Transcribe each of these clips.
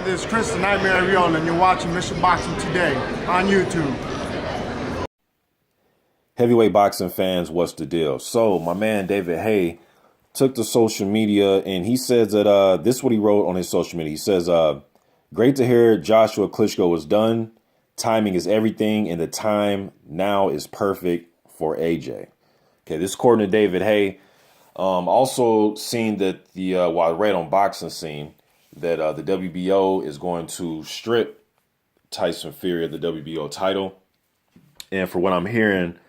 This is Chris the Nightmare Real, and you're watching Mission Boxing Today on YouTube. Heavyweight boxing fans, what's the deal? So my man David Haye took to social media and he says that this is what he wrote on his social media. He says, great to hear Joshua Klitschko was done. Timing is everything, and the time now is perfect for AJ. Okay, this is according to David Haye. Also seen that I read on Boxing Scene that the WBO is going to strip Tyson Fury of the WBO title. And for what I'm hearing,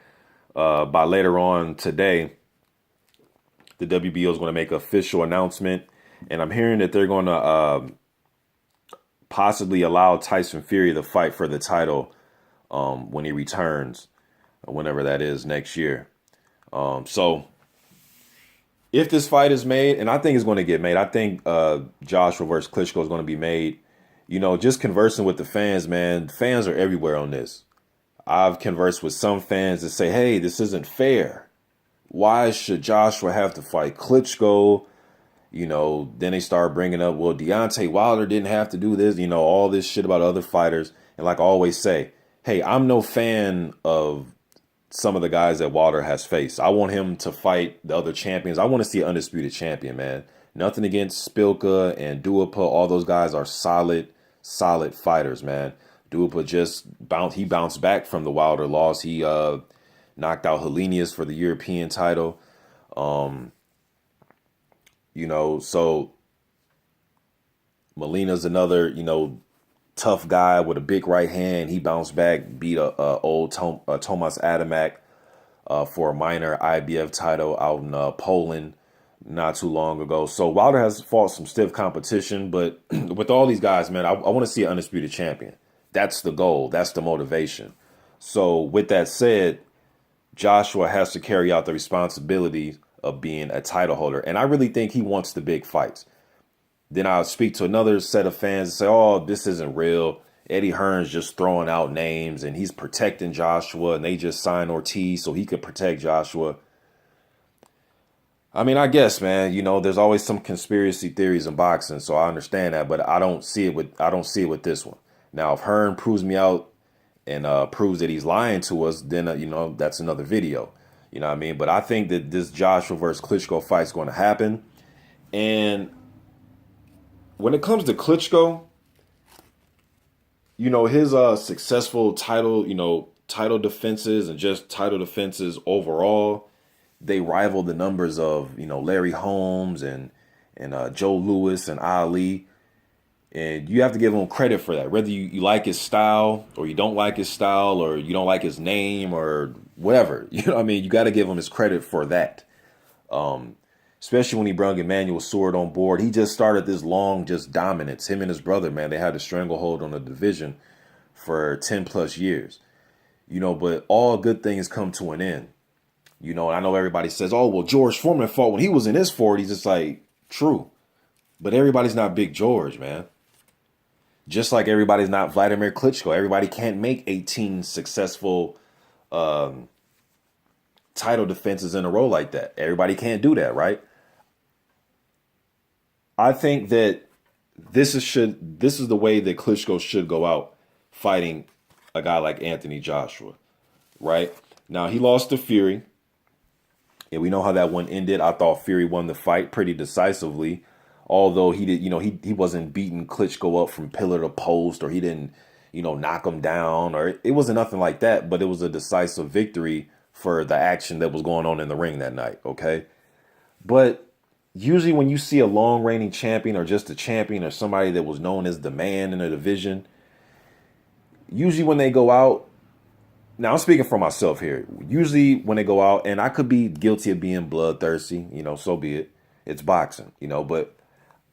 by later on today, the WBO is going to make an official announcement. And I'm hearing that they're going to possibly allow Tyson Fury to fight for the title when he returns, whenever that is next year. So if this fight is made, and I think it's going to get made, I think Joshua versus Klitschko is going to be made. You know, just conversing with the fans, man, fans are everywhere on this. I've conversed with some fans that say, hey, this isn't fair. Why should Joshua have to fight Klitschko? You know, then they start bringing up, well, Deontay Wilder didn't have to do this, you know, all this shit about other fighters. And like I always say, hey, I'm no fan of some of the guys that Wilder has faced. I want him to fight the other champions. I want to see an undisputed champion, man. Nothing against Spilka and Duhaupas. All those guys are solid fighters, man. Duhaupas he bounced back from the Wilder loss. He knocked out Helenius for the European title. You know, so Molina's another, you know, tough guy with a big right hand. He bounced back, beat old Tomasz Adamek for a minor IBF title out in Poland not too long ago. So Wilder has fought some stiff competition, but with all these guys, man, I want to see an undisputed champion. That's the goal. That's the motivation. So with that said, Joshua has to carry out the responsibility of being a title holder. And I really think he wants the big fights. Then I'll speak to another set of fans and say, oh, this isn't real. Eddie Hearn's just throwing out names and he's protecting Joshua, and they just signed Ortiz so he could protect Joshua. I mean, I guess, man, you know, there's always some conspiracy theories in boxing, so I understand that, but I don't see it with this one. Now, if Hearn proves me out and proves that he's lying to us, then, you know, that's another video. You know what I mean? But I think that this Joshua versus Klitschko fight is going to happen. And when it comes to Klitschko, you know, his successful title defenses and just title defenses overall, they rival the numbers of, you know, Larry Holmes and Joe Louis and Ali. And you have to give him credit for that. Whether you like his style or you don't like his style or you don't like his name or whatever, you know what I mean? You got to give him his credit for that. Especially when he brought Emmanuel Sword on board. He just started this long just dominance. Him and his brother, man, they had a stranglehold on the division for 10 plus years. You know, but all good things come to an end. You know, and I know everybody says, oh, well, George Foreman fought when he was in his 40s. It's like, true. But everybody's not Big George, man. Just like everybody's not Wladimir Klitschko. Everybody can't make 18 successful title defenses in a row like that. Everybody can't do that, right? I think that this is the way that Klitschko should go out fighting a guy like Anthony Joshua, right? Now, he lost to Fury, and we know how that one ended. I thought Fury won the fight pretty decisively. Although he did, you know, he wasn't beating Klitschko up from pillar to post, or he didn't, you know, knock him down, or it wasn't nothing like that. But it was a decisive victory for the action that was going on in the ring that night. OK, but usually when you see a long reigning champion or just a champion or somebody that was known as the man in a division, usually when they go out. Now, I'm speaking for myself here. Usually when they go out, and I could be guilty of being bloodthirsty, you know, so be it. It's boxing, you know, but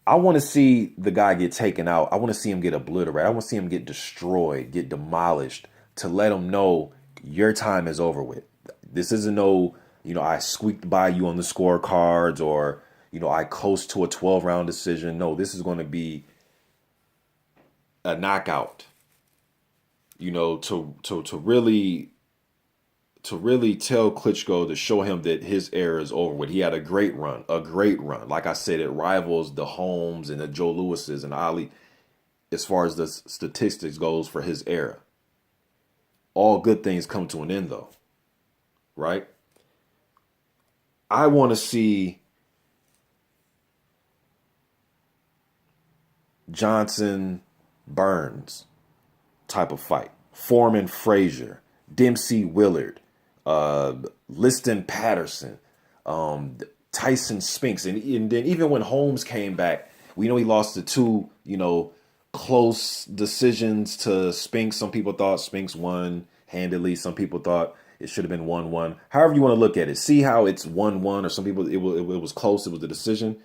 I want to see the guy get taken out. I want to see him get obliterated. I want to see him get destroyed, get demolished, to let him know your time is over with. This isn't no, you know, I squeaked by you on the scorecards, or, you know, I coast to a 12-round decision. No, this is going to be a knockout, you know, to really tell Klitschko, to show him that his era is over with. He had a great run. Like I said, it rivals the Holmes and the Joe Lewises and Ali. as far as the statistics goes for his era. All good things come to an end, though, right? I want to see Johnson Burns type of fight. Foreman Frazier, Dempsey Willard, Liston Patterson, Tyson Spinks. And then even when Holmes came back, we know he lost to two, close decisions to Spinks. Some people thought Spinks won handily. Some people thought it should have been 1-1. However you want to look at it. See how it's 1-1, or some people, it was close. It was the decision.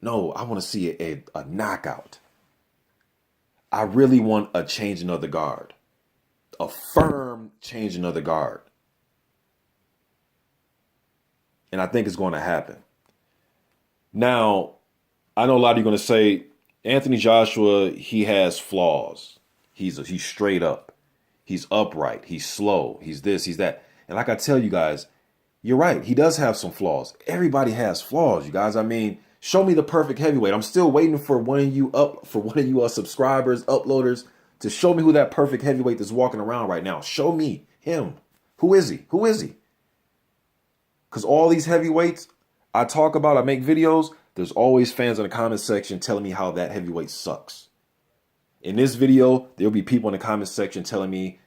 No, I want to see a knockout. I really want a changing of the guard. A firm changing of the guard. And I think it's going to happen. Now, I know a lot of you are going to say, Anthony Joshua, he has flaws. He's straight up. He's upright. He's slow. He's this, he's that. And like I tell you guys, you're right. He does have some flaws. Everybody has flaws, you guys. I mean, show me the perfect heavyweight. I'm still waiting for one of you subscribers, uploaders, to show me who that perfect heavyweight that's walking around right now. Show me him. Who is he? Who is he? Because all these heavyweights I talk about, I make videos, there's always fans in the comment section telling me how that heavyweight sucks. In this video, there'll be people in the comment section telling me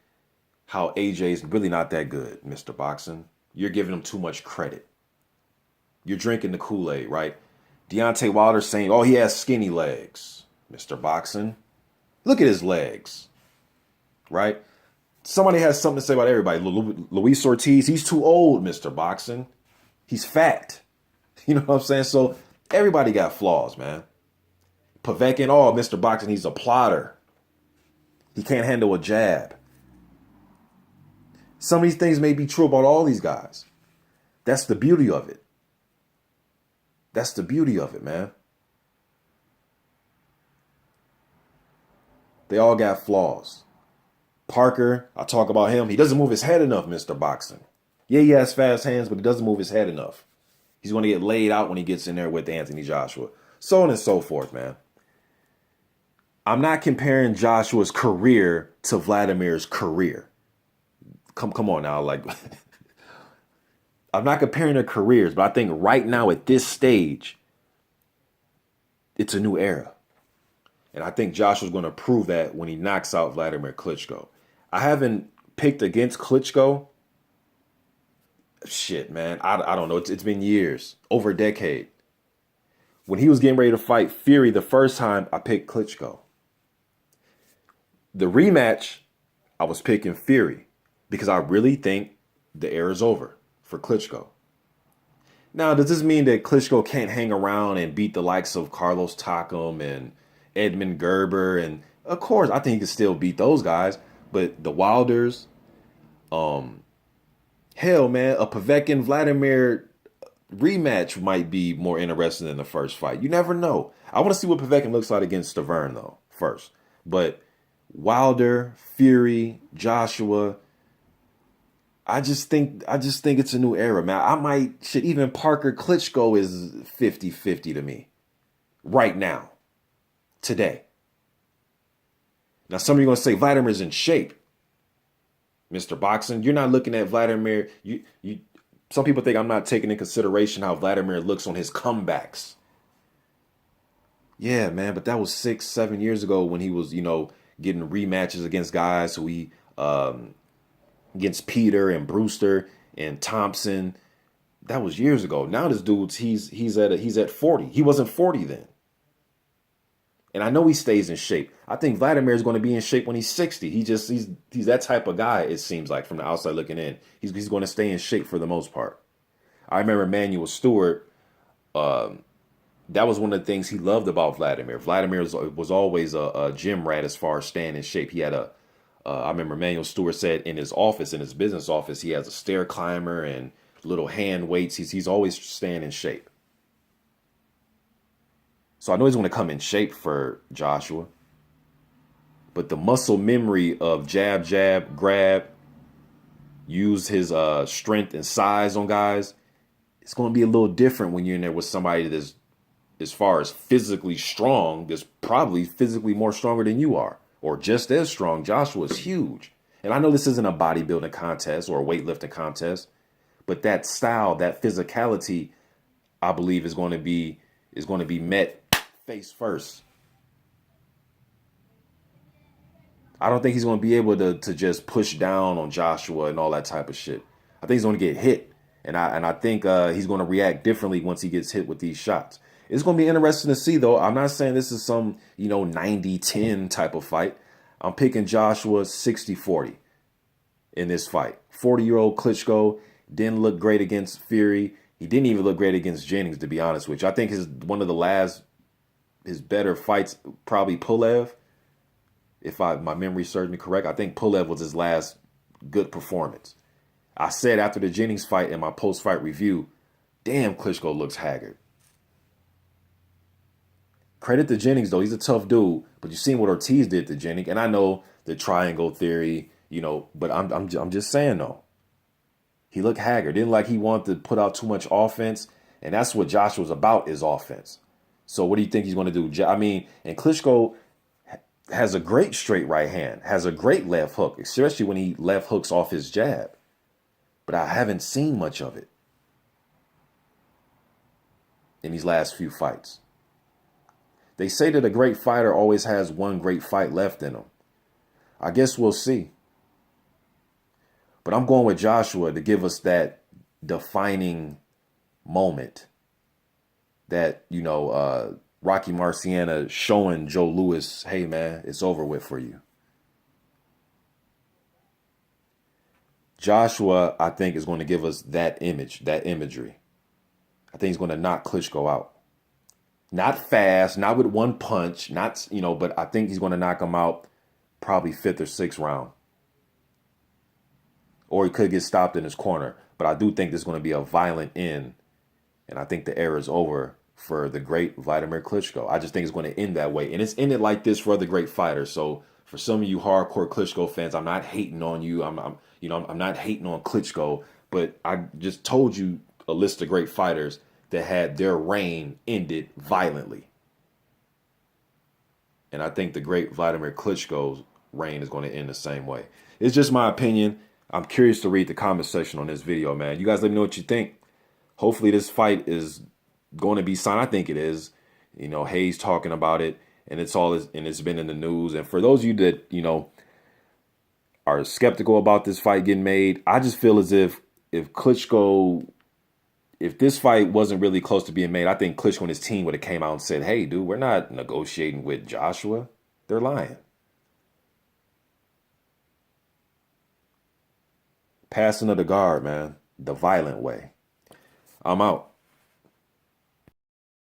how AJ's really not that good, Mr. Boxing. You're giving him too much credit. You're drinking the Kool-Aid, right? Deontay Wilder saying, oh, he has skinny legs, Mr. Boxing. Look at his legs, right? Somebody has something to say about everybody. Luis Ortiz, he's too old, Mr. Boxing. He's fat. You know what I'm saying? So everybody got flaws, man. Povetkin, oh, Mr. Boxing, he's a plotter. He can't handle a jab. Some of these things may be true about all these guys. That's the beauty of it. That's the beauty of it, man. They all got flaws. Parker, I talk about him. He doesn't move his head enough, Mr. Boxing. Yeah, he has fast hands, but he doesn't move his head enough. He's going to get laid out when he gets in there with Anthony Joshua. So on and so forth, man. I'm not comparing Joshua's career to Vladimir's career. Come on now. Like, I'm not comparing their careers, but I think right now at this stage, it's a new era. And I think Joshua's going to prove that when he knocks out Wladimir Klitschko. I haven't picked against Klitschko. Shit, man. I don't know. It's been years, over a decade. When he was getting ready to fight Fury the first time, I picked Klitschko. The rematch, I was picking Fury because I really think the era's over for Klitschko. Now, does this mean that Klitschko can't hang around and beat the likes of Carlos Takam and Edmund Gerber? And of course, I think he can still beat those guys. But the Wilders, hell, man, a Povetkin Wladimir rematch might be more interesting than the first fight. You never know. I want to see what Povetkin looks like against Stavern, though, first. But Wilder, Fury, Joshua, I just think it's a new era, man. Even Parker Klitschko is 50-50 to me right now, today. Now, some of you are going to say Vladimir's in shape. Mr. Boxing, you're not looking at Wladimir. Some people think I'm not taking in consideration how Wladimir looks on his comebacks. Yeah, man, but that was 6-7 years ago when he was, getting rematches against guys who against Peter and Brewster and Thompson. That was years ago. Now this dude's he's at 40. He wasn't 40 then. And I know he stays in shape. I think Wladimir is going to be in shape when he's 60. He's that type of guy, it seems like, from the outside looking in. He's going to stay in shape for the most part. I remember Emanuel Stewart. That was one of the things he loved about Wladimir. Wladimir was always a gym rat as far as staying in shape. He had I remember Emanuel Stewart said in his business office, he has a stair climber and little hand weights. He's always staying in shape. So I know he's going to come in shape for Joshua. But the muscle memory of jab, jab, grab, use his strength and size on guys, it's going to be a little different when you're in there with somebody that's as far as physically strong, is probably physically more stronger than you are, or just as strong. Joshua's huge. And I know this isn't a bodybuilding contest or a weightlifting contest, but that style, that physicality, I believe is going to be met face first. I don't think he's going to be able to just push down on Joshua and all that type of shit. I think he's going to get hit. And I think he's going to react differently once he gets hit with these shots. It's going to be interesting to see, though. I'm not saying this is some, 90-10 type of fight. I'm picking Joshua 60-40 in this fight. 40-year-old Klitschko didn't look great against Fury. He didn't even look great against Jennings, to be honest with you. I think one of his better fights, probably Pulev. If my memory serves me correct, I think Pulev was his last good performance. I said after the Jennings fight in my post-fight review, damn, Klitschko looks haggard. Credit to Jennings, though. He's a tough dude. But you've seen what Ortiz did to Jennings. And I know the triangle theory, but I'm just saying, though. He looked haggard. Didn't like he wanted to put out too much offense. And that's what Joshua's about, is offense. So what do you think he's going to do? And Klitschko has a great straight right hand, has a great left hook, especially when he left hooks off his jab. But I haven't seen much of it in these last few fights. They say that a great fighter always has one great fight left in him. I guess we'll see. But I'm going with Joshua to give us that defining moment that, Rocky Marciano showing Joe Louis, hey, man, it's over with for you. Joshua, I think, is going to give us that imagery. I think he's going to knock Klitschko out. Not fast, not with one punch, but I think he's going to knock him out probably 5th or 6th round. Or he could get stopped in his corner. But I do think there's going to be a violent end. And I think the era is over for the great Wladimir Klitschko. I just think it's going to end that way. And it's ended like this for other great fighters. So for some of you hardcore Klitschko fans, I'm not hating on you. I'm not hating on Klitschko. But I just told you a list of great fighters that had their reign ended violently. And I think the great Wladimir Klitschko's reign is going to end the same way. It's just my opinion. I'm curious to read the comment section on this video, man. You guys let me know what you think. Hopefully this fight is going to be signed. I think it is. Hayes talking about it, and it's been in the news. And for those of you that, are skeptical about this fight getting made, I just feel as if Klitschko, if this fight wasn't really close to being made, I think Klitschko and his team would have came out and said, hey, dude, we're not negotiating with Joshua. They're lying. Passing of the guard, man. The violent way. I'm out.